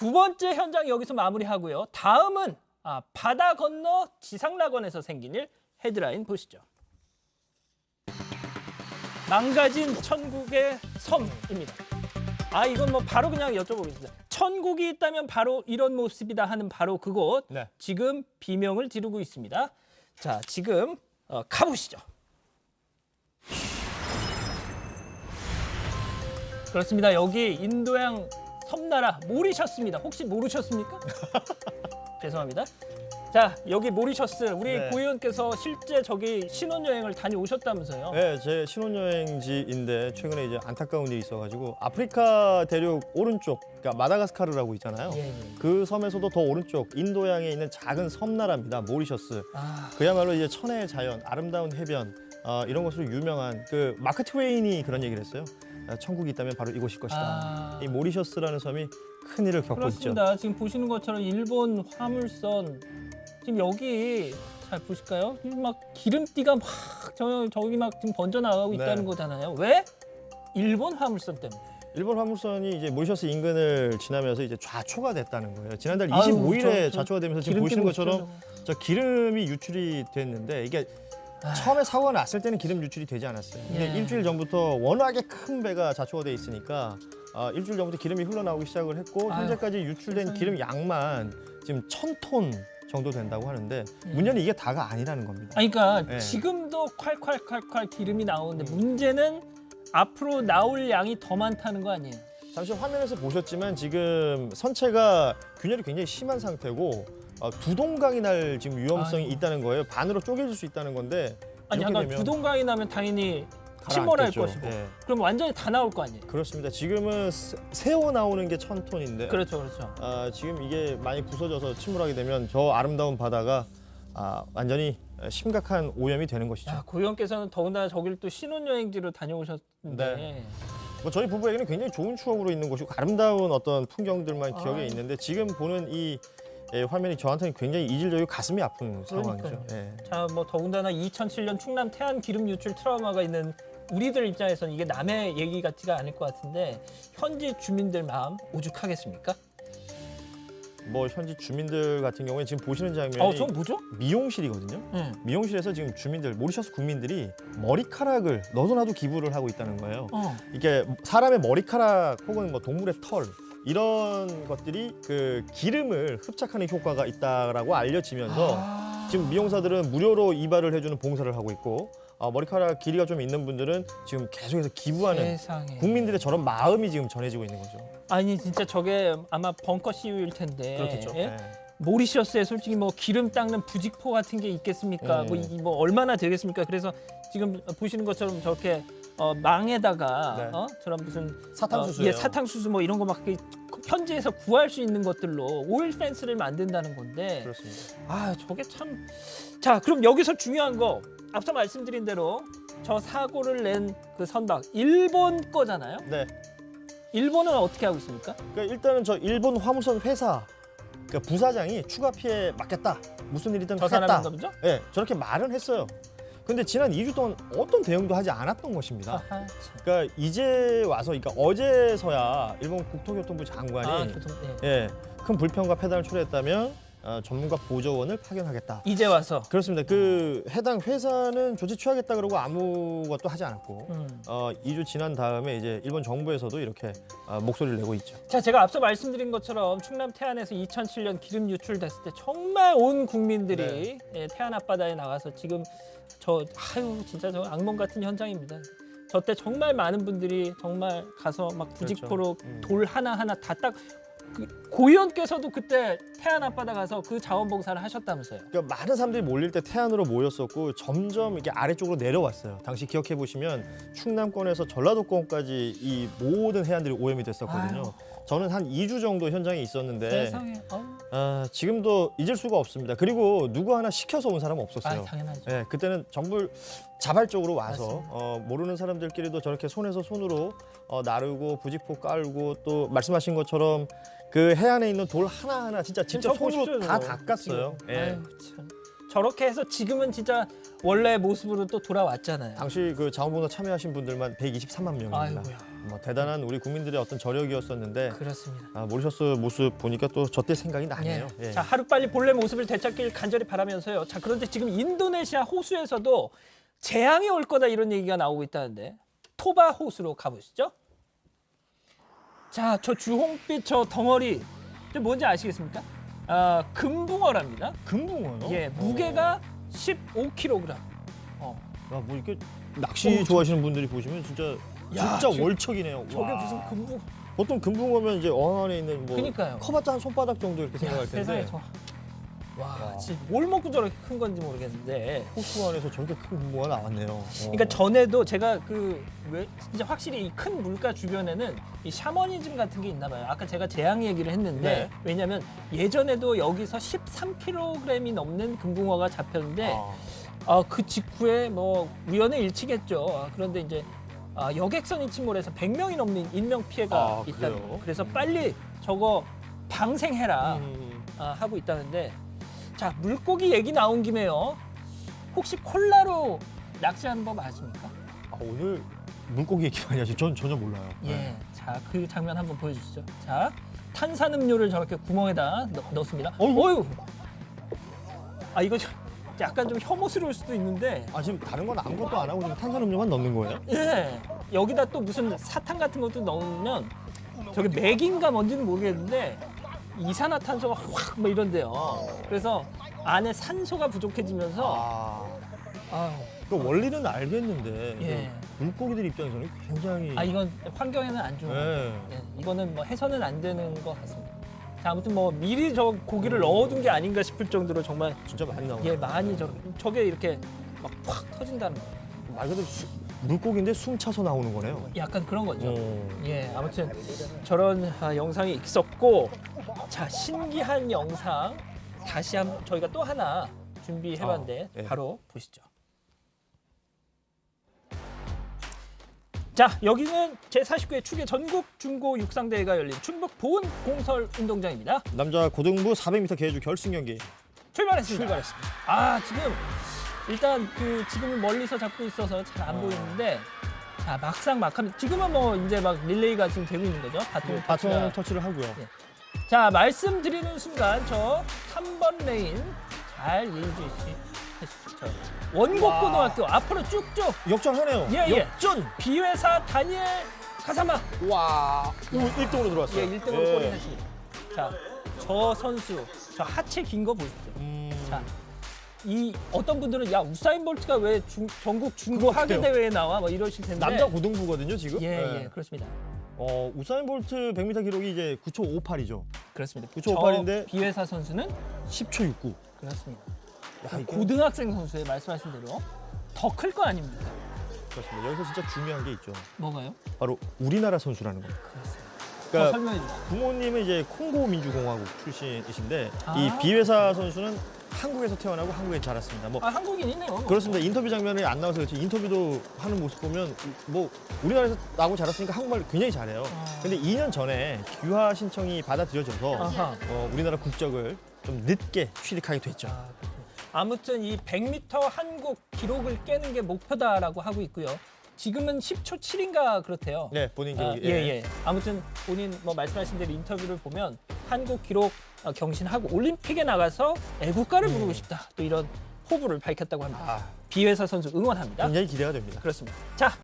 두 번째 현장 여기서 마무리하고요. 다음은 바다 건너 지상낙원에서 생긴 일 헤드라인 보시죠. 망가진 천국의 섬입니다. 이건 뭐 바로 그냥 여쭤보겠습니다. 천국이 있다면 바로 이런 모습이다 하는 바로 그곳. 네. 지금 비명을 지르고 있습니다. 자, 지금 가보시죠. 그렇습니다. 여기 인도양 섬나라 모리셔스입니다. 혹시 모르셨습니까? 죄송합니다. 자, 여기 모리셔스 우리 네. 고 의원께서 실제 저기 신혼여행을 다녀오셨다면서요? 네, 제 신혼여행지인데 최근에 이제 안타까운 일이 있어가지고 아프리카 대륙 오른쪽, 그러니까 마다가스카르라고 있잖아요. 예. 그 섬에서도 더 오른쪽 인도양에 있는 작은 섬나라입니다. 모리셔스. 그야말로 이제 천혜의 자연, 아름다운 해변 이런 것으로 유명한 그 마크 트웨인이 그런 얘기를 했어요. 천국이 있다면 바로 이곳일 것이다. 이 모리셔스라는 섬이 큰 일을 겪고 그렇습니다. 지금 보시는 것처럼 일본 화물선 지금 여기 잘 보실까요? 막 기름띠가 막 저기 막 지금 번져 나가고 네. 있다는 거잖아요. 왜? 일본 화물선 때문에. 일본 화물선이 이제 모리셔스 인근을 지나면서 이제 좌초가 됐다는 거예요. 지난달 아유, 25일에 저 좌초가 되면서 지금 기름띠 보시는 것처럼 보시죠. 저 기름이 유출이 됐는데 이게 처음에 사고가 났을 때는 기름 유출이 되지 않았어요. 근데 예. 일주일 전부터 워낙에 큰 배가 좌초가 돼 있으니까 일주일 전부터 기름이 흘러나오기 시작을 했고 아유, 현재까지 유출된 세상에. 기름 양만 지금 1,000톤 정도 된다고 하는데 문제는 이게 다가 아니라는 겁니다. 그러니까 네. 지금도 콸콸콸콸 기름이 나오는데 문제는 앞으로 나올 양이 더 많다는 거 아니에요? 잠시 화면에서 보셨지만 지금 선체가 균열이 굉장히 심한 상태고 두동강이 날 지금 위험성이 아이고. 있다는 거예요. 반으로 쪼개질 수 있다는 건데 아니 이렇게 약간 되면 두동강이 나면 당연히 침몰할 가라앉겠죠. 것이고 예. 그럼 완전히 다 나올 거 아니에요? 그렇습니다. 지금은 새어 나오는 게 1,000톤인데 그렇죠. 지금 이게 많이 부서져서 침몰하게 되면 저 아름다운 바다가 완전히 심각한 오염이 되는 것이죠. 고 의원께서는 더군다나 저길 또 신혼여행지로 다녀오셨는데 네. 뭐 저희 부부에게는 굉장히 좋은 추억으로 있는 곳이고 아름다운 어떤 풍경들만 기억에 있는데 지금 보는 이 화면이 저한테는 굉장히 이질적이고 가슴이 아픈 상황이죠. 그러니까요. 예. 자, 뭐 더군다나 2007년 충남 태안 기름 유출 트라우마가 있는 우리들 입장에서는 이게 남의 얘기 같지가 않을 것 같은데 현지 주민들 마음 오죽하겠습니까? 뭐 현지 주민들 같은 경우에 지금 보시는 장면이 저 뭐죠? 미용실이거든요. 응. 미용실에서 지금 주민들, 모리셔스 국민들이 머리카락을 너도나도 기부를 하고 있다는 거예요. 어. 이게 사람의 머리카락 혹은 뭐 동물의 털 이런 것들이 그 기름을 흡착하는 효과가 있다라고 알려지면서 지금 미용사들은 무료로 이발을 해주는 봉사를 하고 있고 머리카락 길이가 좀 있는 분들은 지금 계속해서 기부하는 세상에. 국민들의 저런 마음이 지금 전해지고 있는 거죠. 아니 진짜 저게 아마 벙커 CU일 텐데. 그렇겠죠. 예? 네. 모리셔스에 솔직히 뭐 기름 닦는 부직포 같은 게 있겠습니까? 뭐 얼마나 되겠습니까? 그래서 지금 보시는 것처럼 저렇게 망에다가 네. 저런 무슨 사탕수수예요. 사탕수수 뭐 이런 거 막 현지에서 구할 수 있는 것들로 오일 펜스를 만든다는 건데 그렇습니다. 저게 참. 자, 그럼 여기서 중요한 거 앞서 말씀드린 대로 저 사고를 낸 그 선박 일본 거잖아요. 네. 일본은 어떻게 하고 있습니까? 그러니까 일단은 저 일본 화물선 회사 그러니까 부사장이 추가 피해 막겠다. 무슨 일이든 저 하겠다. 사람인가 보죠? 네, 저렇게 말은 했어요. 근데 지난 2주 동안 어떤 대응도 하지 않았던 것입니다. 아하, 참. 그러니까 이제 와서, 그러니까 어제서야 일본 국토교통부 장관이 큰 불평과 패단을 초래했다면 전문가 보조원을 파견하겠다. 이제 와서. 그렇습니다. 그 해당 회사는 조치 취하겠다 그러고 아무것도 하지 않았고 2주 지난 다음에 이제 일본 정부에서도 이렇게 목소리를 내고 있죠. 자, 제가 앞서 말씀드린 것처럼 충남 태안에서 2007년 기름 유출됐을 때 정말 온 국민들이 태안 앞바다에 나가서 지금 진짜 저 악몽 같은 현장입니다. 저 때 정말 많은 분들이 정말 가서 막 부직포로 돌 하나하나 다 고 의원께서도 그때 태안 앞바다 가서 그 자원봉사를 하셨다면서요. 그러니까 많은 사람들이 몰릴 때 태안으로 모였었고 점점 이렇게 아래쪽으로 내려왔어요. 당시 기억해 보시면 충남권에서 전라도권까지 이 모든 해안들이 오염이 됐었거든요. 저는 한 2주 정도 현장에 있었는데 세상에. 지금도 잊을 수가 없습니다. 그리고 누구 하나 시켜서 온 사람은 없었어요. 당연하죠. 네, 그때는 정말 자발적으로 와서 모르는 사람들끼리도 저렇게 손에서 손으로 나르고 부직포 깔고 또 말씀하신 것처럼 그 해안에 있는 돌 하나하나 진짜 직접 손으로 보십시오, 다 저거. 닦았어요. 지금. 예. 아유, 참. 저렇게 해서 지금은 진짜 원래 모습으로 또 돌아왔잖아요. 당시 그 자원봉사 참여하신 분들만 123만 명입니다. 아이고야. 뭐 대단한 우리 국민들의 어떤 저력이었었는데 그렇습니다. 모리셔스 모습 보니까 또 저 때 생각이 나네요. 예. 자, 하루빨리 본래 모습을 되찾길 간절히 바라면서요. 자, 그런데 지금 인도네시아 호수에서도 재앙이 올 거다 이런 얘기가 나오고 있다는데 토바 호수로 가보시죠. 자, 저 주홍빛 저 덩어리 저 뭔지 아시겠습니까? 금붕어랍니다. 금붕어요? 예, 무게가 15kg. 뭐 이렇게 낚시 좋아하시는 분들이 보시면 진짜 저- 월척이네요. 저게 와. 무슨 금붕? 보통 금붕어면 이제 어항 안에 있는 뭐 그러니까요. 커봤자 한 손바닥 정도 이렇게 생각할 세상에 텐데 와, 진짜 뭘 먹고 저렇게 큰 건지 모르겠는데. 호수 안에서 저렇게 큰 금붕어가 나왔네요. 그러니까 전에도 제가 진짜 확실히 이 큰 물가 주변에는 이 샤머니즘 같은 게 있나 봐요. 아까 제가 재앙 얘기를 했는데 네. 왜냐하면 예전에도 여기서 13kg이 넘는 금붕어가 잡혔는데 그 직후에 뭐 우연의 일치겠죠. 그런데 이제 여객선이 침몰해서 100명이 넘는 인명 피해가 있다는 그래요? 거예요. 그래서 빨리 저거 방생해라 음. 하고 있다는데 자 물고기 얘기 나온 김에요. 혹시 콜라로 낚시하는 법 아십니까? 오늘 물고기 얘기 많이 하시죠? 전 전혀 몰라요. 예. 자, 그 장면 한번 보여주시죠. 자, 탄산음료를 저렇게 구멍에다 넣습니다. 어휴. 이거 약간 좀 혐오스러울 수도 있는데, 지금 다른 건 아무것도 안 하고 지금 탄산음료만 넣는 거예요? 예. 여기다 또 무슨 사탕 같은 것도 넣으면 저게 맥인가 뭔지는 모르겠는데 이산화탄소가 확 뭐 이런데요. 그래서 안에 산소가 부족해지면서 그 원리는 알겠는데 예. 물고기들 입장에서는 굉장히 이건 환경에는 안 좋은 거예요. 예, 이거는 뭐 해서는 안 되는 것 같습니다. 자, 아무튼 뭐 미리 저 고기를 넣어둔 게 아닌가 싶을 정도로 정말 진짜 많이 나와요. 많이 저게 이렇게 막 팍 터진다는 거예요. 말 그대로 물고기인데 숨 차서 나오는 거네요. 약간 그런 거죠. 예, 아무튼 저런 영상이 있었고, 자 신기한 영상 다시 한번 저희가 또 하나 준비해봤는데 예. 바로 보시죠. 자, 여기는 제49회 축의 전국 중고 육상대회가 열린 충북 보은 공설 운동장입니다. 남자 고등부 400m 계주 결승 경기 출발했습니다. 지금 일단 지금은 멀리서 잡고 있어서 잘 안 보이는데 자 막상 지금은 뭐 이제 막 릴레이가 지금 되고 있는 거죠. 바톤 터치를 하고요. 자 말씀드리는 순간 저 3번 레인 잘 예의주시 하십시오. 원곡고등학교 앞으로 쭉쭉 역전하네요. 예. 역전. 비회사 다니엘 가사마 와. 1등으로 들어왔어요. 1등으로 골을 했습니다. 자 저 선수 저 하체 긴 거 보십시오. 자. 이 어떤 분들은 우사인 볼트가 왜 전국 중고 하계 대회에 나와 뭐 이러실 텐데 남자 고등부거든요 지금. 예 그렇습니다. 우사인 볼트 100m 기록이 이제 9초 58이죠. 그렇습니다. 9초 58인데 비회사 선수는 10초 69. 그렇습니다. 이게 고등학생 선수의 말씀하신 대로 더 클 거 아닙니까? 그렇습니다. 여기서 진짜 중요한 게 있죠. 뭐가요? 바로 우리나라 선수라는 겁니다. 그렇습니다. 그러니까 설명해 주시죠. 부모님은 이제 콩고 민주공화국 출신이신데 이 아. 비회사 선수는 한국에서 태어나고 한국에 자랐습니다. 뭐 한국인이네요. 그렇습니다. 인터뷰 장면이 안 나와서 그렇지 인터뷰도 하는 모습 보면 뭐 우리나라에서 나고 자랐으니까 한국말 굉장히 잘해요. 근데 2년 전에 유학 신청이 받아들여져서 우리나라 국적을 좀 늦게 취득하게 됐죠. 아무튼 이 100m 한국 기록을 깨는 게 목표다라고 하고 있고요. 지금은 10초 7인가 그렇대요. 네, 본인 기록이. 예. 아무튼 본인 뭐 말씀하신 대로 인터뷰를 보면 한국 기록 경신하고 올림픽에 나가서 애국가를 부르고 싶다. 또 이런 포부를 밝혔다고 합니다. 비회사 선수 응원합니다. 굉장히 기대가 됩니다. 그렇습니다. 자,